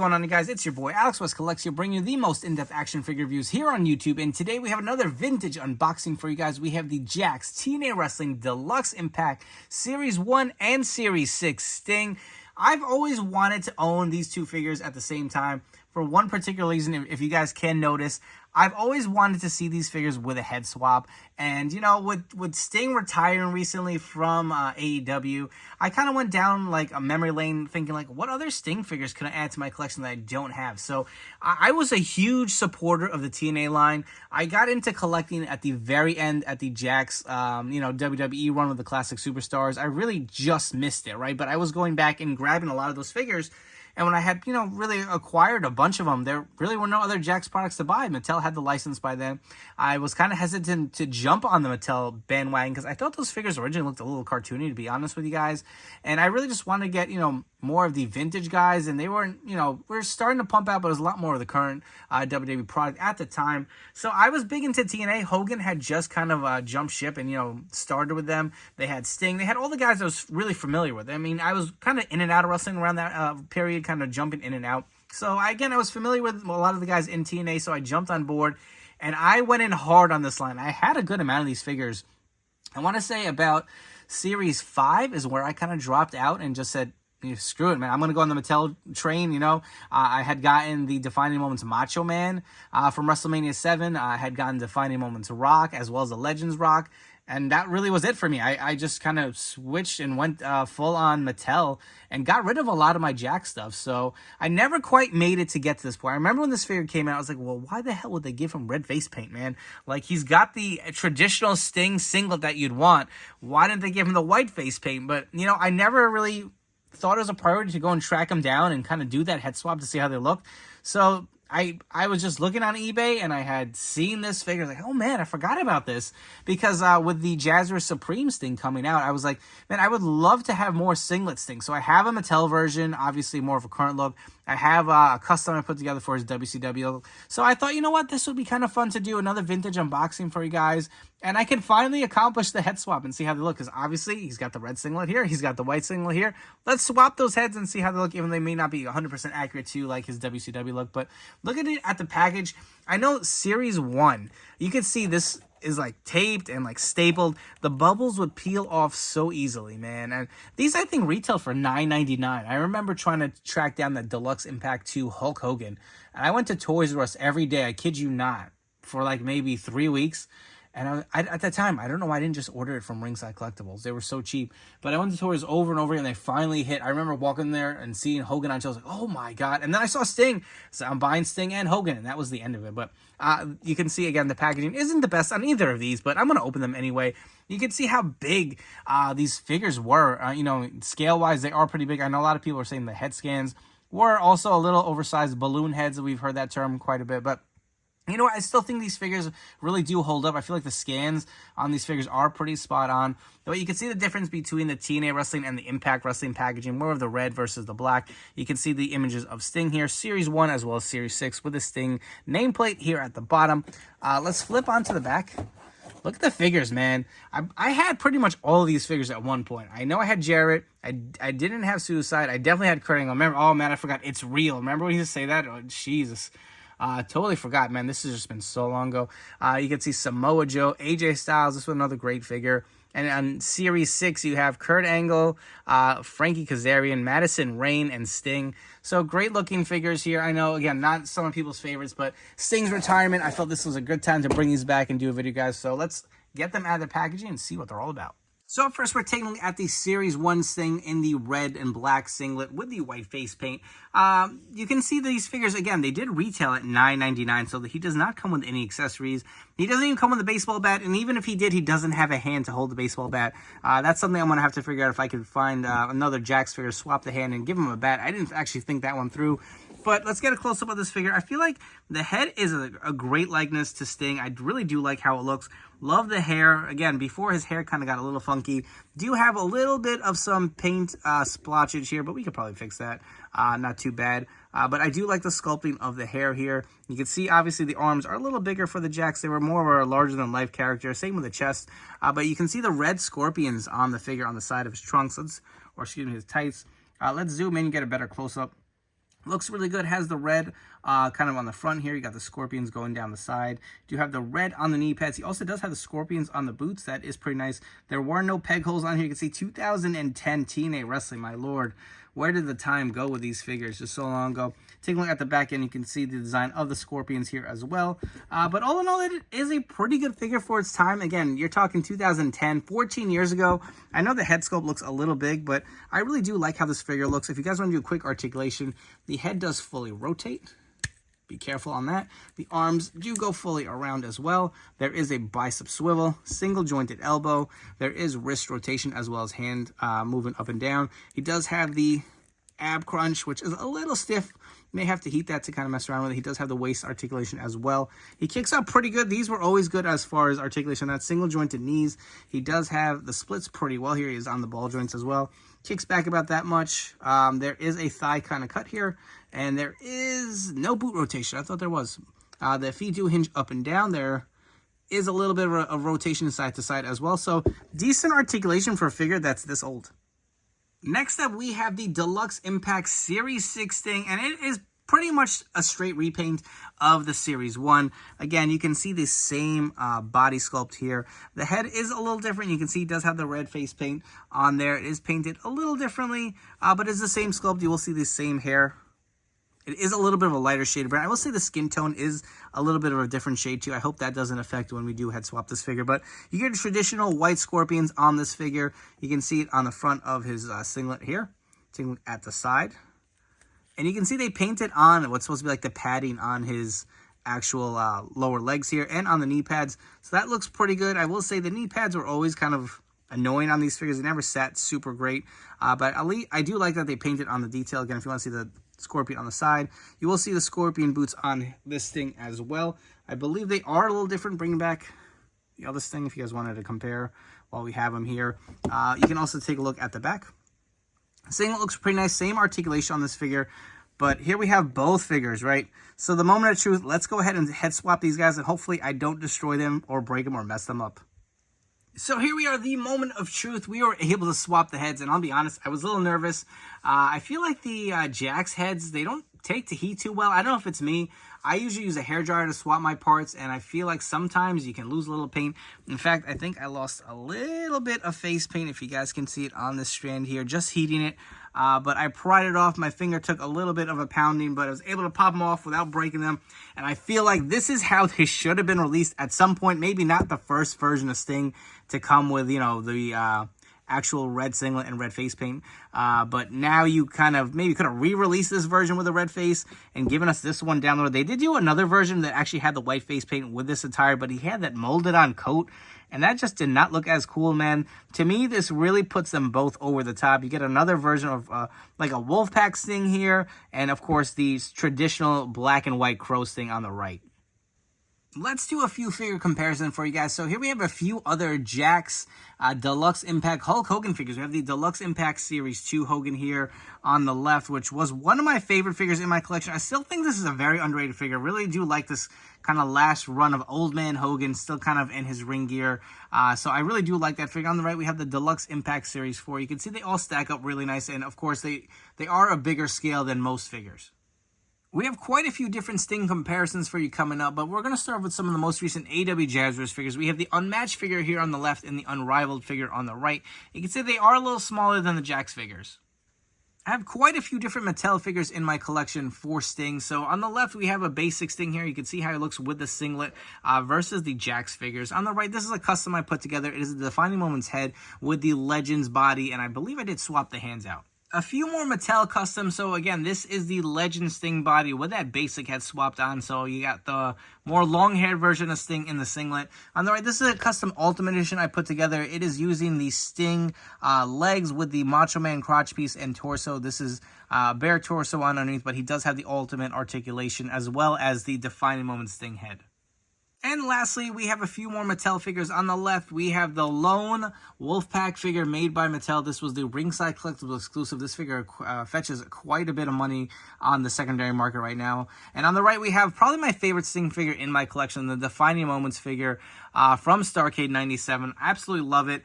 going on, you guys? It's your boy Alex West Collects here, bringing you the most in-depth action figure reviews here on YouTube. And today we have another vintage unboxing for you guys. We have the Jakks TNA Wrestling Deluxe Impact Series 1 and Series 6 Sting. I've always wanted to own these two figures at the same time for one particular reason. If you guys can notice, I've always wanted to see these figures with a head swap. And, you know, with Sting retiring recently from AEW, I kind of went down like a memory lane thinking like, what other Sting figures can I add to my collection that I don't have? So I was a huge supporter of the TNA line. I got into collecting at the very end at the Jakks, WWE run with the classic superstars. I really just missed it, right? But I was going back and grabbing a lot of those figures. And when I had, really acquired a bunch of them, there really were no other Jakks products to buy. Mattel had the license by then. I was kind of hesitant to jump on the Mattel bandwagon because I thought those figures originally looked a little cartoony, to be honest with you guys. And I really just wanted to get, more of the vintage guys. And they weren't, we're starting to pump out, but it was a lot more of the current WWE product at the time. So I was big into TNA. Hogan had just kind of jumped ship and, started with them. They had Sting. They had all the guys I was really familiar with. I mean, I was kind of in and out of wrestling around that period, kind of jumping in and out. So I was familiar with a lot of the guys in TNA, so I jumped on board and I went in hard on this line. I had a good amount of these figures. I want to say about Series 5 is where I kind of dropped out and just said, screw it, man. I'm going to go on the Mattel train, I had gotten the Defining Moments Macho Man from WrestleMania 7. I had gotten Defining Moments Rock as well as the Legends Rock. And that really was it for me. I just kind of switched and went full on Mattel and got rid of a lot of my Jakks stuff. So I never quite made it to get to this point. I remember when this figure came out, I was like, well, why the hell would they give him red face paint, man? Like, he's got the traditional Sting singlet that you'd want. Why didn't they give him the white face paint? But, I never really thought it was a priority to go and track them down and kind of do that head swap to see how they look. So I was just looking on eBay and I had seen this figure. Like, oh man, I forgot about this. Because with the Jazzers Supreme Sting coming out, I was like, man, I would love to have more singlet Sting. So I have a Mattel version, obviously more of a current look. I have a custom I put together for his WCW. So I thought, you know what, this would be kind of fun to do another vintage unboxing for you guys. And I can finally accomplish the head swap and see how they look. Because obviously, he's got the red singlet here. He's got the white singlet here. Let's swap those heads and see how they look, even though they may not be 100% accurate to like his WCW look. But look at it at the package. I know Series 1, you can see this is like taped and like stapled. The bubbles would peel off so easily, man. And these, I think, retail for $9.99. I remember trying to track down the Deluxe Impact 2 Hulk Hogan. And I went to Toys R Us every day, I kid you not, for like maybe 3 weeks. And at that time, I don't know why I didn't just order it from Ringside Collectibles. They were so cheap. But I went to Toys over and over again, and they finally hit. I remember walking there and seeing Hogan on show. I was like, oh my God. And then I saw Sting. So I'm buying Sting and Hogan, and that was the end of it. But you can see, again, the packaging isn't the best on either of these, but I'm going to open them anyway. You can see how big these figures were. Scale-wise, they are pretty big. I know a lot of people are saying the head scans were also a little oversized balloon heads. We've heard that term quite a bit, but you know what? I still think these figures really do hold up. I feel like the scans on these figures are pretty spot on. But you can see the difference between the TNA Wrestling and the Impact Wrestling packaging, more of the red versus the black. You can see the images of Sting here, Series 1 as well as Series 6 with the Sting nameplate here at the bottom. Let's flip onto the back. Look at the figures, man. I had pretty much all of these figures at one point. I know I had Jarrett. I didn't have Suicide. I definitely had Kurt Angle. Remember, oh man, I forgot. It's real. Remember when he used to say that? Oh, Jesus. Totally forgot, man. This has just been so long ago. You can see Samoa Joe, AJ Styles. This was another great figure. And on Series 6, you have Kurt Angle, Frankie Kazarian, Madison Rayne, and Sting. So great-looking figures here. I know, again, not some of people's favorites, but Sting's retirement, I felt this was a good time to bring these back and do a video, guys. So let's get them out of the packaging and see what they're all about. So up first, we're taking a look at the Series 1 Sting in the red and black singlet with the white face paint. You can see these figures, again, they did retail at $9.99, so he does not come with any accessories. He doesn't even come with a baseball bat, and even if he did, he doesn't have a hand to hold the baseball bat. That's something I'm going to have to figure out if I can find another Jakks figure, swap the hand, and give him a bat. I didn't actually think that one through. But let's get a close-up of this figure. I feel like the head is a great likeness to Sting. I really do like how it looks. Love the hair. Again, before his hair kind of got a little funky. Do have a little bit of some paint splotchage here, but we could probably fix that. Not too bad. But I do like the sculpting of the hair here. You can see, obviously, the arms are a little bigger for the Jakks. They were more of a larger-than-life character. Same with the chest. But you can see the red scorpions on the figure on the side of his trunks. His tights. Let's zoom in and get a better close-up Looks really good. Has the red kind of on the front here. You got the scorpions going down the side. You have the red on the knee pads. He also does have the scorpions on the boots. That is pretty nice. There were no peg holes on here. You can see 2010 TNA Wrestling. My lord, where did the time go with these figures just so long ago? Take a look at the back end. You can see the design of the scorpions here as well. But all in all, it is a pretty good figure for its time. Again, you're talking 2010, 14 years ago. I know the head sculpt looks a little big, but I really do like how this figure looks. If you guys want to do a quick articulation, the head does fully rotate. Be careful on that. The arms do go fully around as well. There is a bicep swivel, single jointed elbow. There is wrist rotation as well as hand moving up and down. He does have the ab crunch, which is a little stiff. May have to heat that to kind of mess around with it. He does have the waist articulation as well. He kicks out pretty good. These were always good as far as articulation. That single jointed knees. He does have the splits pretty well here. He is on the ball joints as well. Kicks back about that much. There is a thigh kind of cut here, and there is no boot rotation. I thought there was. The feet do hinge up and down. There is a little bit of a rotation side to side as well. So decent articulation for a figure that's this old. Next up, we have the Deluxe Impact Series 6 Sting, and it is pretty much a straight repaint of the Series 1. Again, you can see the same body sculpt here. The head is a little different. You can see it does have the red face paint on there. It is painted a little differently, but it's the same sculpt. You will see the same hair. It is a little bit of a lighter shade, but I will say the skin tone is a little bit of a different shade too. I hope that doesn't affect when we do head swap this figure, but you get traditional white scorpions on this figure. You can see it on the front of his singlet here, singlet at the side. And you can see they painted on what's supposed to be like the padding on his actual lower legs here and on the knee pads. So that looks pretty good. I will say the knee pads were always kind of annoying on these figures. They never sat super great, but I do like that they painted on the detail. Again, if you want to see the scorpion on the side, you will see the scorpion boots on this thing as well. I believe they are a little different, bringing back the other thing if you guys wanted to compare while we have them here. You can also take a look at the back. Singlet looks pretty nice, same articulation on this figure, but here we have both figures, right? So the moment of truth, let's go ahead and head swap these guys, and hopefully I don't destroy them or break them or mess them up. So here we are, the moment of truth. We were able to swap the heads, and I'll be honest, I was a little nervous. I feel like the Jakks heads, they don't take to heat too well. I don't know if it's me. I usually use a hairdryer to swap my parts, and I feel like sometimes you can lose a little paint. In fact, I think I lost a little bit of face paint, if you guys can see it on this strand here, just heating it. But I pried it off. My finger took a little bit of a pounding, but I was able to pop them off without breaking them. And I feel like this is how they should have been released at some point. Maybe not the first version of Sting to come with, you know, the actual red singlet and red face paint. But now you kind of maybe could have re-released this version with a red face and given us this one down the road. They did do another version that actually had the white face paint with this attire, but he had that molded on coat. And that just did not look as cool, man. To me, this really puts them both over the top. You get another version of like a Wolfpack Sting here. And, of course, the traditional black and white Crow Sting on the right. Let's do a few figure comparison for you guys. So here we have a few other Jakks Deluxe Impact Hulk Hogan figures. We have the Deluxe Impact Series 2 Hogan here on the left, which was one of my favorite figures in my collection. I still think this is a very underrated figure. Really do like this kind of last run of Old Man Hogan, still kind of in his ring gear. So I really do like that figure. On the right, we have the Deluxe Impact Series 4. You can see they all stack up really nice. And, of course, they are a bigger scale than most figures. We have quite a few different Sting comparisons for you coming up, but we're going to start with some of the most recent AW Jazzwares figures. We have the Unmatched figure here on the left and the Unrivaled figure on the right. You can see they are a little smaller than the Jakks figures. I have quite a few different Mattel figures in my collection for Sting. So on the left, we have a basic Sting here. You can see how it looks with the singlet versus the Jakks figures. On the right, this is a custom I put together. It is the Defining Moments head with the Legends body, and I believe I did swap the hands out. A few more Mattel customs. So again, this is the Legend Sting body with that basic head swapped on. So you got the more long-haired version of Sting in the singlet. On the right, this is a custom Ultimate Edition I put together. It is using the Sting legs with the Macho Man crotch piece and torso. This is bare torso underneath, but he does have the Ultimate articulation as well as the Defining Moment Sting head. And lastly, we have a few more Mattel figures. On the left, we have the Lone Wolfpack figure made by Mattel. This was the Ringside Collectibles exclusive. This figure fetches quite a bit of money on the secondary market right now. And on the right, we have probably my favorite Sting figure in my collection, the Defining Moments figure from Starrcade 97. Absolutely love it.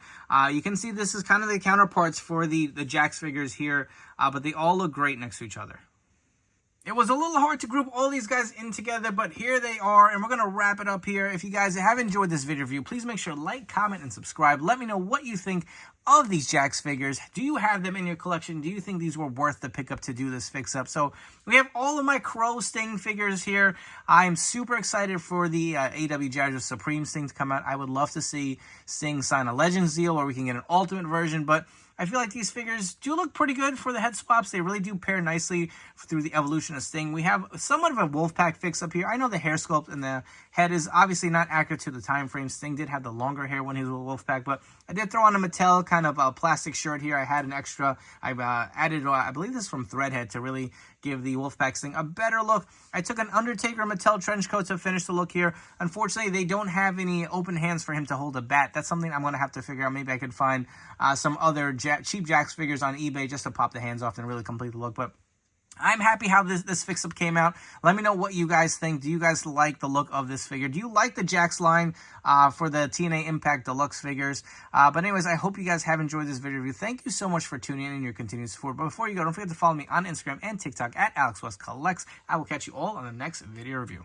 You can see this is kind of the counterparts for the Jakks figures here, but they all look great next to each other. It was a little hard to group all these guys in together, but here they are, and we're going to wrap it up here. If you guys have enjoyed this video review, please make sure to like, comment, and subscribe. Let me know what you think of these Jakks figures. Do you have them in your collection? Do you think these were worth the pickup to do this fix-up? So we have all of my Crow Sting figures here. I'm super excited for the AW Jazz Supreme Sting to come out. I would love to see Sting sign a Legends deal, or we can get an Ultimate version, but I feel like these figures do look pretty good for the head swaps. They really do pair nicely through the evolution of Sting. We have somewhat of a Wolfpack fix up here. I know the hair sculpt and the head is obviously not accurate to the time frame. Sting did have the longer hair when he was with Wolfpack, but I did throw on a Mattel kind of a plastic shirt here. I had an extra. I've added, I believe this is from Threadhead, to really give the Wolfpack Sting a better look. I took an Undertaker Mattel trench coat to finish the look here. Unfortunately, they don't have any open hands for him to hold a bat. That's something I'm going to have to figure out. Maybe I could find some other cheap Jakks figures on eBay just to pop the hands off and really complete the look. But I'm happy how this fix-up came out. Let me know what you guys think. Do you guys like the look of this figure? Do you like the Jakks line for the TNA Impact Deluxe figures? But anyways, I hope you guys have enjoyed this video review. Thank you so much for tuning in and your continued support. But before you go, don't forget to follow me on Instagram and TikTok at AlexWestCollects. I will catch you all on the next video review.